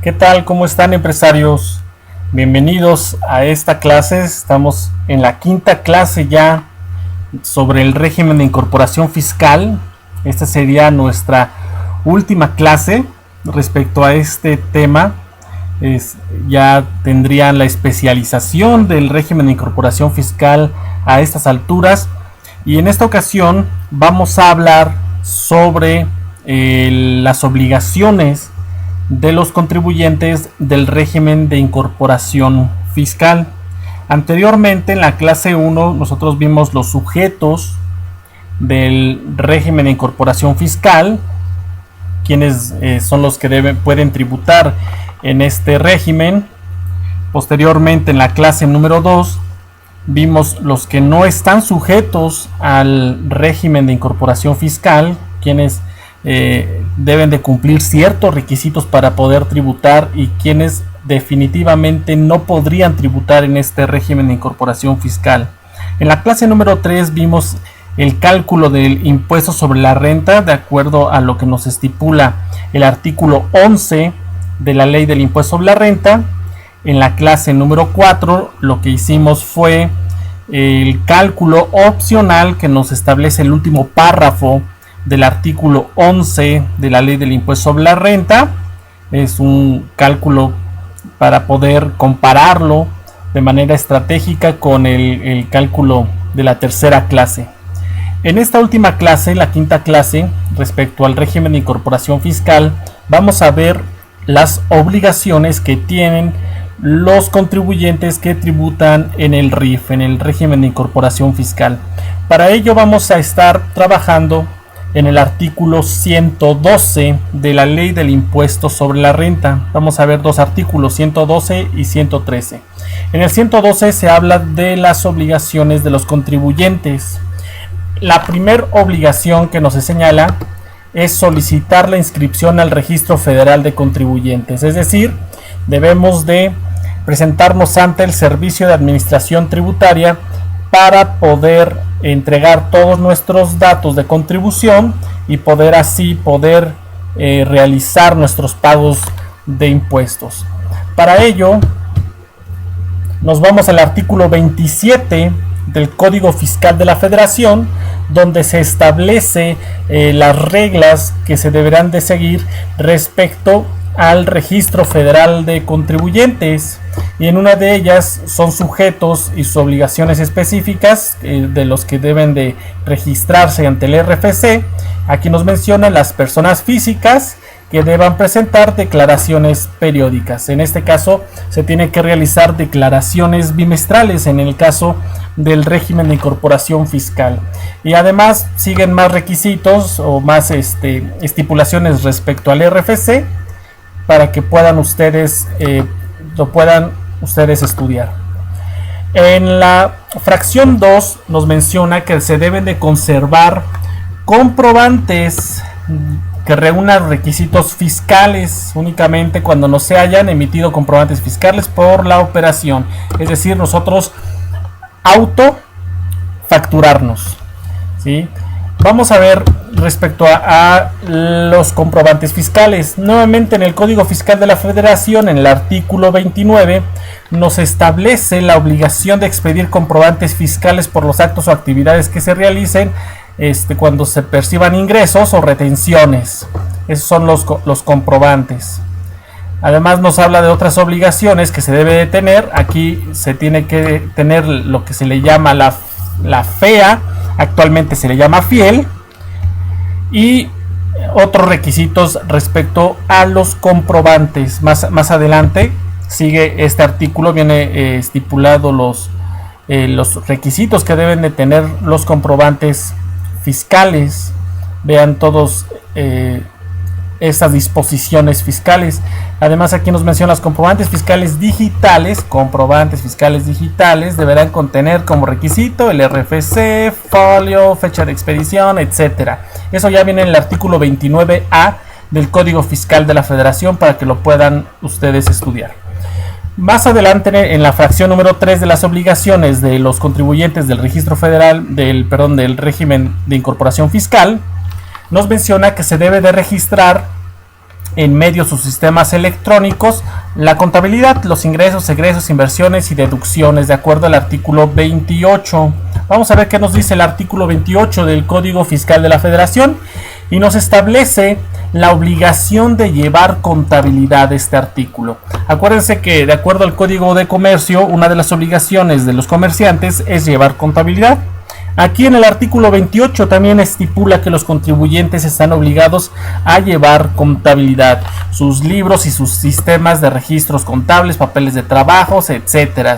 ¿Qué tal? ¿Cómo están, empresarios? Bienvenidos a esta clase. Estamos en la quinta clase ya sobre el régimen de incorporación fiscal. Esta sería nuestra última clase respecto a este tema. Ya tendrían la especialización del régimen de incorporación fiscal a estas alturas. Y en esta ocasión vamos a hablar sobre las obligaciones de los contribuyentes del régimen de incorporación fiscal. Anteriormente, en la clase 1, nosotros vimos los sujetos del régimen de incorporación fiscal, quienes son los que pueden tributar en este régimen. Posteriormente, en la clase número 2, vimos los que no están sujetos al régimen de incorporación fiscal, quienes deben de cumplir ciertos requisitos para poder tributar y quienes definitivamente no podrían tributar en este régimen de incorporación fiscal. En la clase número 3 vimos el cálculo del impuesto sobre la renta de acuerdo a lo que nos estipula el artículo 11 de la ley del impuesto sobre la renta. En la clase número 4 lo que hicimos fue el cálculo opcional que nos establece el último párrafo del artículo 11 de la ley del impuesto sobre la renta. Es un cálculo para poder compararlo de manera estratégica con el cálculo de la tercera clase. En esta última clase, la quinta clase, respecto al régimen de incorporación fiscal, vamos a ver las obligaciones que tienen los contribuyentes que tributan en el RIF, en el régimen de incorporación fiscal. Para ello vamos a estar trabajando en el artículo 112 de la ley del impuesto sobre la renta. Vamos a ver dos artículos, 112 y 113. En el 112 se habla de las obligaciones de los contribuyentes. La primera obligación que nos señala es solicitar la inscripción al Registro Federal de Contribuyentes, es decir, debemos de presentarnos ante el Servicio de Administración Tributaria para poder entregar todos nuestros datos de contribución y poder realizar nuestros pagos de impuestos. Para ello nos vamos al artículo 27 del Código Fiscal de la Federación, donde se establece las reglas que se deberán de seguir respecto al Registro Federal de Contribuyentes, y en una de ellas son sujetos y sus obligaciones específicas de los que deben de registrarse ante el RFC. Aquí nos mencionan las personas físicas que deban presentar declaraciones periódicas. En este caso se tiene que realizar declaraciones bimestrales en el caso del régimen de incorporación fiscal, y además siguen más requisitos o más estipulaciones respecto al RFC para que lo puedan ustedes estudiar. En la fracción 2 nos menciona que se deben de conservar comprobantes que reúnan requisitos fiscales únicamente cuando no se hayan emitido comprobantes fiscales por la operación, es decir, nosotros autofacturarnos, ¿sí? Vamos a ver respecto a los comprobantes fiscales. Nuevamente, en el Código Fiscal de la Federación, en el artículo 29, nos establece la obligación de expedir comprobantes fiscales por los actos o actividades que se realicen cuando se perciban ingresos o retenciones. Esos son los comprobantes. Además nos habla de otras obligaciones que se debe de tener. Aquí se tiene que tener lo que se le llama la FEA, actualmente se le llama FIEL, y otros requisitos respecto a los comprobantes. Más adelante sigue este artículo, viene estipulado los requisitos que deben de tener los comprobantes fiscales. Vean todos estas disposiciones fiscales. Además, aquí nos menciona los comprobantes fiscales digitales. Comprobantes fiscales digitales deberán contener como requisito el RFC, folio, fecha de expedición, etcétera. Eso ya viene en el artículo 29A del Código Fiscal de la Federación para que lo puedan ustedes estudiar. Más adelante, en la fracción número 3 de las obligaciones de los contribuyentes del registro federal, del régimen de incorporación fiscal, nos menciona que se debe de registrar en medios o sistemas electrónicos la contabilidad, los ingresos, egresos, inversiones y deducciones, de acuerdo al artículo 28. Vamos a ver qué nos dice el artículo 28 del Código Fiscal de la Federación, y nos establece la obligación de llevar contabilidad de este artículo. Acuérdense que de acuerdo al Código de Comercio, una de las obligaciones de los comerciantes es llevar contabilidad. Aquí en el artículo 28 también estipula que los contribuyentes están obligados a llevar contabilidad, sus libros y sus sistemas de registros contables, papeles de trabajos, etcétera.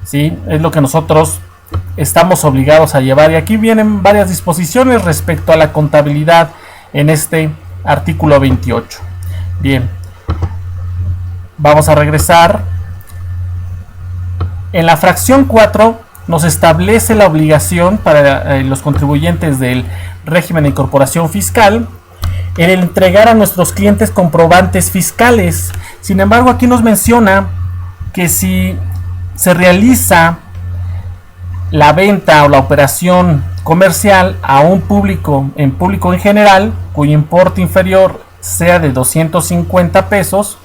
¿Sí? Es lo que nosotros estamos obligados a llevar, y aquí vienen varias disposiciones respecto a la contabilidad en este artículo 28. Bien, vamos a regresar. En la fracción 4 nos establece la obligación para los contribuyentes del régimen de incorporación fiscal el entregar a nuestros clientes comprobantes fiscales. Sin embargo, aquí nos menciona que si se realiza la venta o la operación comercial a un público en general, cuyo importe inferior sea de 250 pesos,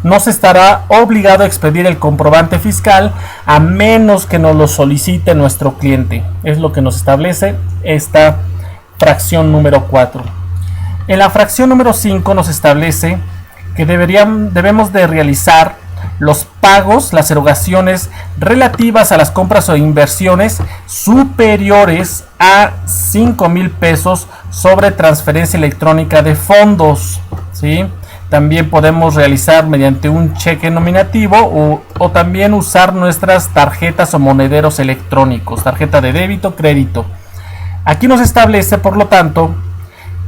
no se estará obligado a expedir el comprobante fiscal a menos que nos lo solicite nuestro cliente. Es lo que nos establece esta fracción número 4. En la fracción número 5 nos establece que debemos de realizar los pagos, las erogaciones relativas a las compras o inversiones superiores a 5,000 pesos sobre transferencia electrónica de fondos, ¿sí? También podemos realizar mediante un cheque nominativo o también usar nuestras tarjetas o monederos electrónicos, tarjeta de débito, crédito. Aquí nos establece, por lo tanto,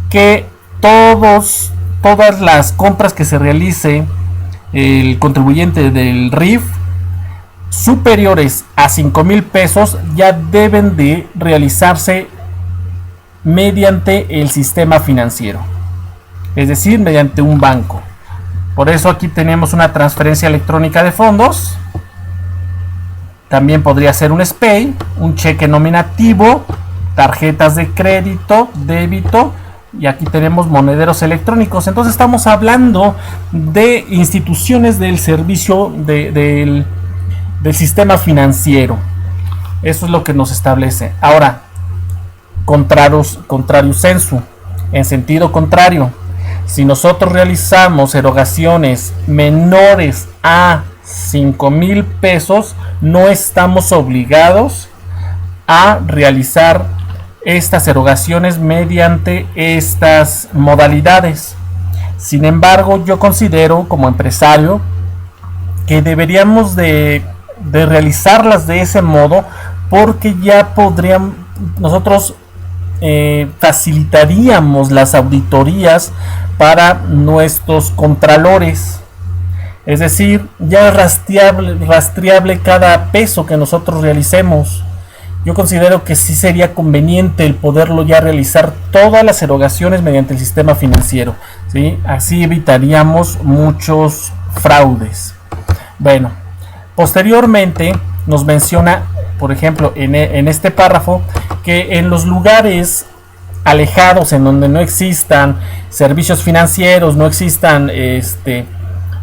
que todas las compras que se realice el contribuyente del RIF superiores a 5,000 pesos ya deben de realizarse mediante el sistema financiero, es decir, mediante un banco. Por eso aquí tenemos una transferencia electrónica de fondos. También podría ser un SPEI, un cheque nominativo, tarjetas de crédito, débito, y aquí tenemos monederos electrónicos. Entonces estamos hablando de instituciones del servicio del sistema financiero. Eso es lo que nos establece. Ahora, contrario sensu, en sentido contrario, si nosotros realizamos erogaciones menores a 5,000 pesos, no estamos obligados a realizar estas erogaciones mediante estas modalidades. Sin embargo, yo considero como empresario que deberíamos de realizarlas de ese modo, porque ya nosotros facilitaríamos las auditorías para nuestros contralores. Es decir, ya es rastreable cada peso que nosotros realicemos. Yo considero que sí sería conveniente el poderlo ya realizar todas las erogaciones mediante el sistema financiero, ¿sí? Así evitaríamos muchos fraudes. Bueno, posteriormente nos menciona, por ejemplo, en este párrafo, que en los lugares alejados, en donde no existan servicios financieros, no existan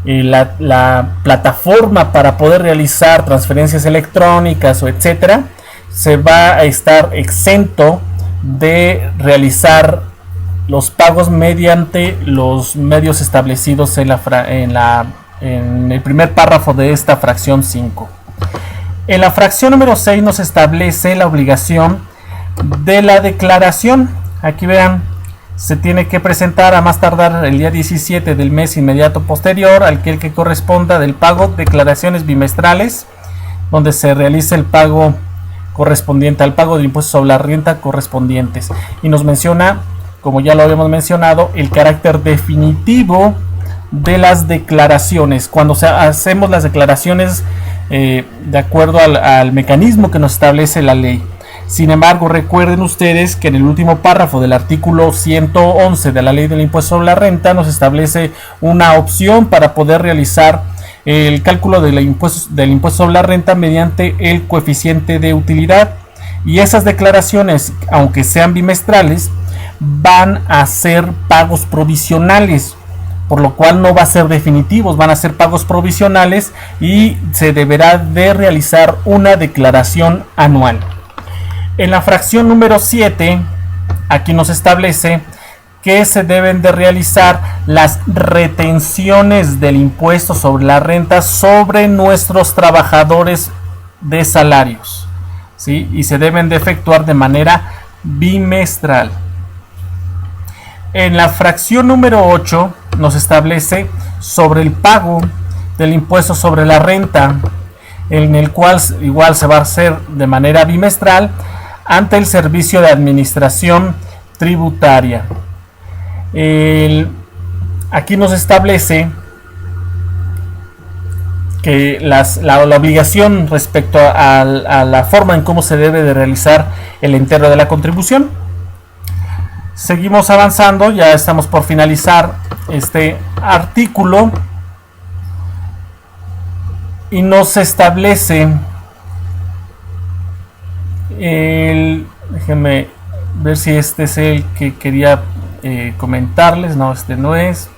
la plataforma para poder realizar transferencias electrónicas o etcétera, se va a estar exento de realizar los pagos mediante los medios establecidos en el primer párrafo de esta fracción 5. En la fracción número 6 nos establece la obligación de la declaración. Aquí vean, se tiene que presentar a más tardar el día 17 del mes inmediato posterior al que corresponda del pago, declaraciones bimestrales, donde se realice el pago correspondiente al pago del impuesto sobre la renta correspondientes. Y nos menciona, como ya lo habíamos mencionado, el carácter definitivo de las declaraciones. Cuando hacemos las declaraciones de acuerdo al mecanismo que nos establece la ley. Sin embargo, recuerden ustedes que en el último párrafo del artículo 111 de la ley del impuesto sobre la renta nos establece una opción para poder realizar el cálculo del impuesto sobre la renta mediante el coeficiente de utilidad, y esas declaraciones, aunque sean bimestrales, van a ser pagos provisionales. por lo cual no va a ser definitivos, van a ser pagos provisionales y se deberá de realizar una declaración anual. En la fracción número 7, aquí nos establece que se deben de realizar las retenciones del impuesto sobre la renta sobre nuestros trabajadores de salarios, ¿sí? Y se deben de efectuar de manera bimestral. En la fracción número 8 nos establece sobre el pago del impuesto sobre la renta, en el cual igual se va a hacer de manera bimestral ante el Servicio de Administración Tributaria. Aquí nos establece que la obligación respecto a la forma en cómo se debe de realizar el entero de la contribución. Seguimos avanzando, ya estamos por finalizar este artículo y nos establece déjenme ver si este es el que quería comentarles. No, este no es.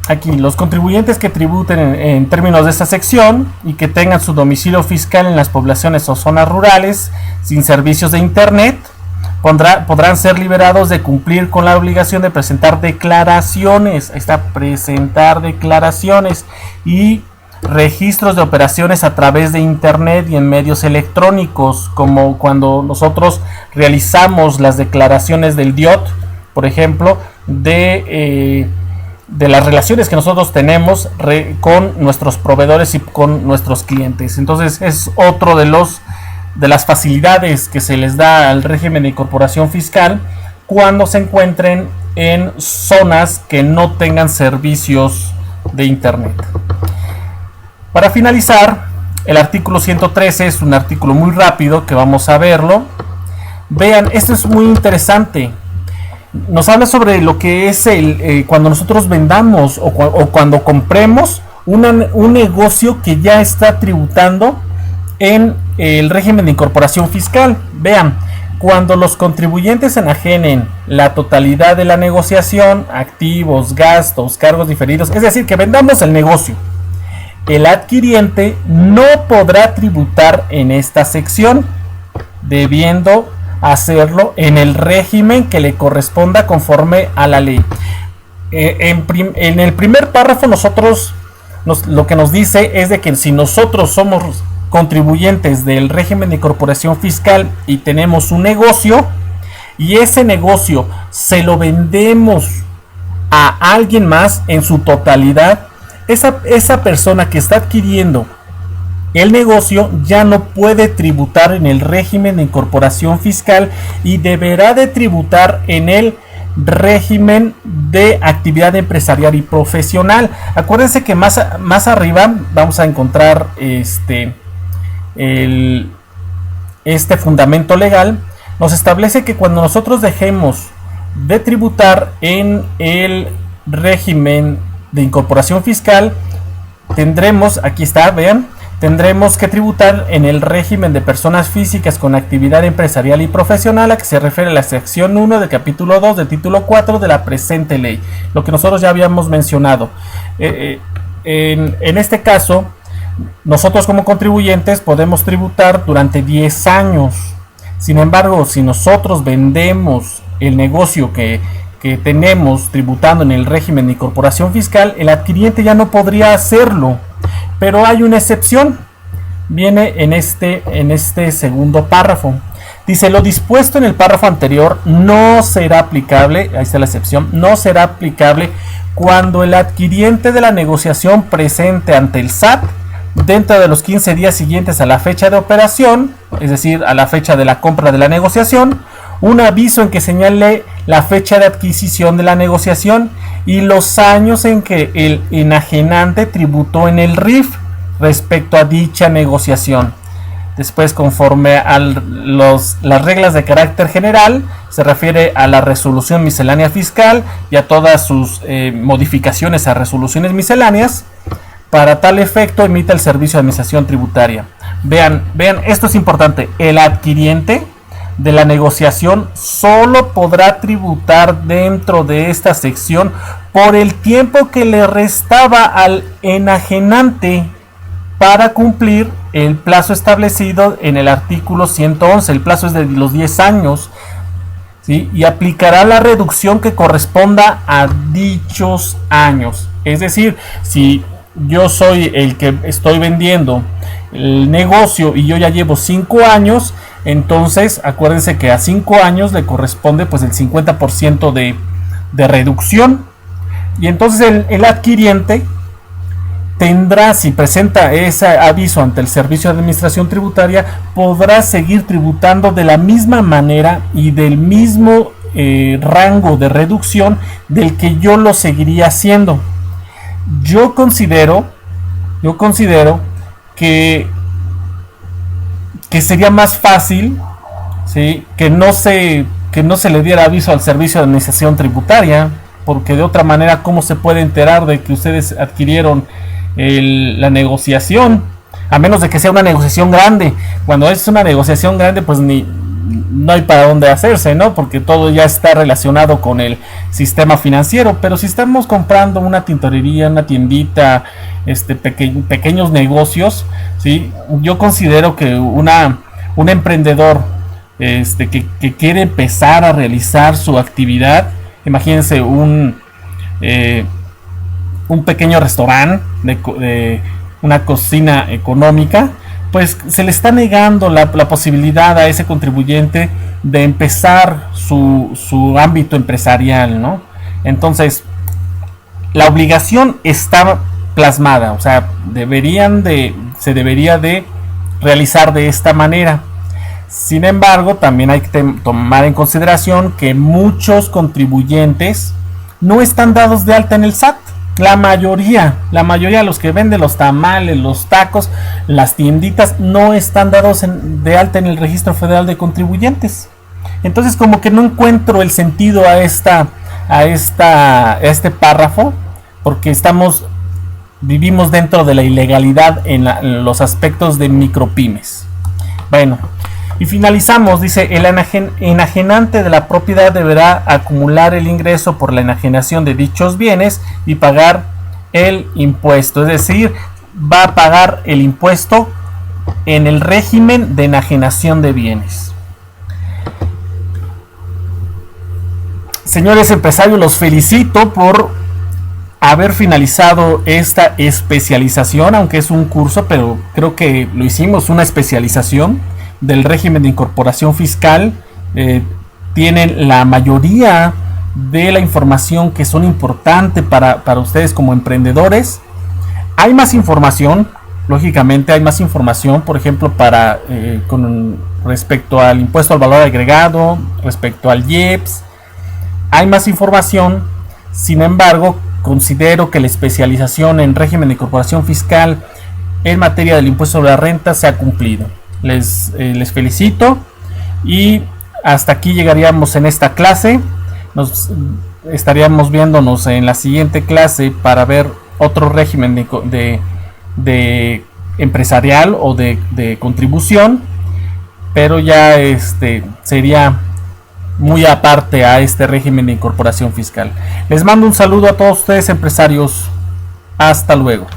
Aquí, los contribuyentes que tributen en términos de esta sección y que tengan su domicilio fiscal en las poblaciones o zonas rurales sin servicios de internet podrán ser liberados de cumplir con la obligación de presentar declaraciones. Ahí está, presentar declaraciones y registros de operaciones a través de internet y en medios electrónicos, como cuando nosotros realizamos las declaraciones del DIOT, por ejemplo, de las relaciones que nosotros tenemos con nuestros proveedores y con nuestros clientes. Entonces es otro de las facilidades que se les da al régimen de incorporación fiscal cuando se encuentren en zonas que no tengan servicios de internet. Para finalizar, el artículo 113 es un artículo muy rápido que vamos a verlo. Vean, esto es muy interesante. Nos habla sobre lo que es cuando nosotros vendamos o cuando compremos un negocio que ya está tributando en el régimen de incorporación fiscal. Vean, cuando los contribuyentes enajenen la totalidad de la negociación, activos, gastos, cargos diferidos, es decir, que vendamos el negocio, el adquiriente no podrá tributar en esta sección, debiendo hacerlo en el régimen que le corresponda conforme a la ley. En el primer párrafo lo que nos dice es de que si nosotros somos contribuyentes del régimen de incorporación fiscal y tenemos un negocio y ese negocio se lo vendemos a alguien más en su totalidad, esa persona que está adquiriendo el negocio ya no puede tributar en el régimen de incorporación fiscal y deberá de tributar en el régimen de actividad empresarial y profesional. Acuérdense que más arriba vamos a encontrar este fundamento legal. Nos establece que cuando nosotros dejemos de tributar en el régimen de incorporación fiscal, tendremos, aquí está, vean, tendremos que tributar en el régimen de personas físicas con actividad empresarial y profesional, a que se refiere la sección 1 del capítulo 2 del título 4 de la presente ley, lo que nosotros ya habíamos mencionado. En este caso, nosotros como contribuyentes podemos tributar durante 10 años. Sin embargo, si nosotros vendemos el negocio que tenemos tributando en el régimen de incorporación fiscal, el adquiriente ya no podría hacerlo. Pero hay una excepción, viene en este segundo párrafo. Dice, lo dispuesto en el párrafo anterior no será aplicable, ahí está la excepción, no será aplicable cuando el adquiriente de la negociación presente ante el SAT dentro de los 15 días siguientes a la fecha de operación, es decir, a la fecha de la compra de la negociación, un aviso en que señale la fecha de adquisición de la negociación y los años en que el enajenante tributó en el RIF respecto a dicha negociación. Después, conforme a las reglas de carácter general, se refiere a la resolución miscelánea fiscal y a todas sus modificaciones a resoluciones misceláneas. Para tal efecto, emite el Servicio de Administración Tributaria. Vean, esto es importante. El adquiriente de la negociación solo podrá tributar dentro de esta sección por el tiempo que le restaba al enajenante para cumplir el plazo establecido en el artículo 111. El plazo es de los 10 años, ¿sí? Y aplicará la reducción que corresponda a dichos años. Es decir, si yo soy el que estoy vendiendo el negocio y yo ya llevo 5 años, entonces acuérdense que a 5 años le corresponde pues el 50% de reducción. Y entonces el adquiriente tendrá, si presenta ese aviso ante el Servicio de Administración Tributaria, podrá seguir tributando de la misma manera y del mismo rango de reducción del que yo lo seguiría haciendo. Yo considero que sería más fácil, ¿sí?, que no se le diera aviso al Servicio de Administración Tributaria, porque de otra manera, ¿cómo se puede enterar de que ustedes adquirieron la negociación? A menos de que sea una negociación grande. Cuando es una negociación grande, pues no hay para dónde hacerse, ¿no? Porque todo ya está relacionado con el sistema financiero. Pero si estamos comprando una tintorería, una tiendita, pequeños negocios, ¿sí?, yo considero que un emprendedor que quiere empezar a realizar su actividad, imagínense un pequeño restaurante de una cocina económica, pues se le está negando la posibilidad a ese contribuyente de empezar su ámbito empresarial, ¿no? Entonces, la obligación está plasmada, o sea, se debería de realizar de esta manera. Sin embargo, también hay que tomar en consideración que muchos contribuyentes no están dados de alta en el SAT. La mayoría de los que venden los tamales, los tacos, las tienditas, no están dados de alta en el Registro Federal de Contribuyentes. Entonces, como que no encuentro el sentido a este párrafo, porque vivimos dentro de la ilegalidad en los aspectos de micropymes. Bueno, y finalizamos, dice, el enajenante de la propiedad deberá acumular el ingreso por la enajenación de dichos bienes y pagar el impuesto. Es decir, va a pagar el impuesto en el régimen de enajenación de bienes. Señores empresarios, los felicito por haber finalizado esta especialización, aunque es un curso, pero creo que lo hicimos una especialización del régimen de incorporación fiscal. Tienen la mayoría de la información que son importantes para ustedes como emprendedores. Hay más información, lógicamente hay más información, por ejemplo, con respecto al impuesto al valor agregado, respecto al IEPS, hay más información. Sin embargo, considero que la especialización en régimen de incorporación fiscal en materia del impuesto sobre la renta se ha cumplido. Les felicito y hasta aquí llegaríamos en esta clase. Nos estaríamos viéndonos en la siguiente clase para ver otro régimen de empresarial o de contribución, pero ya sería muy aparte a este régimen de incorporación fiscal. Les mando un saludo a todos ustedes empresarios. Hasta luego.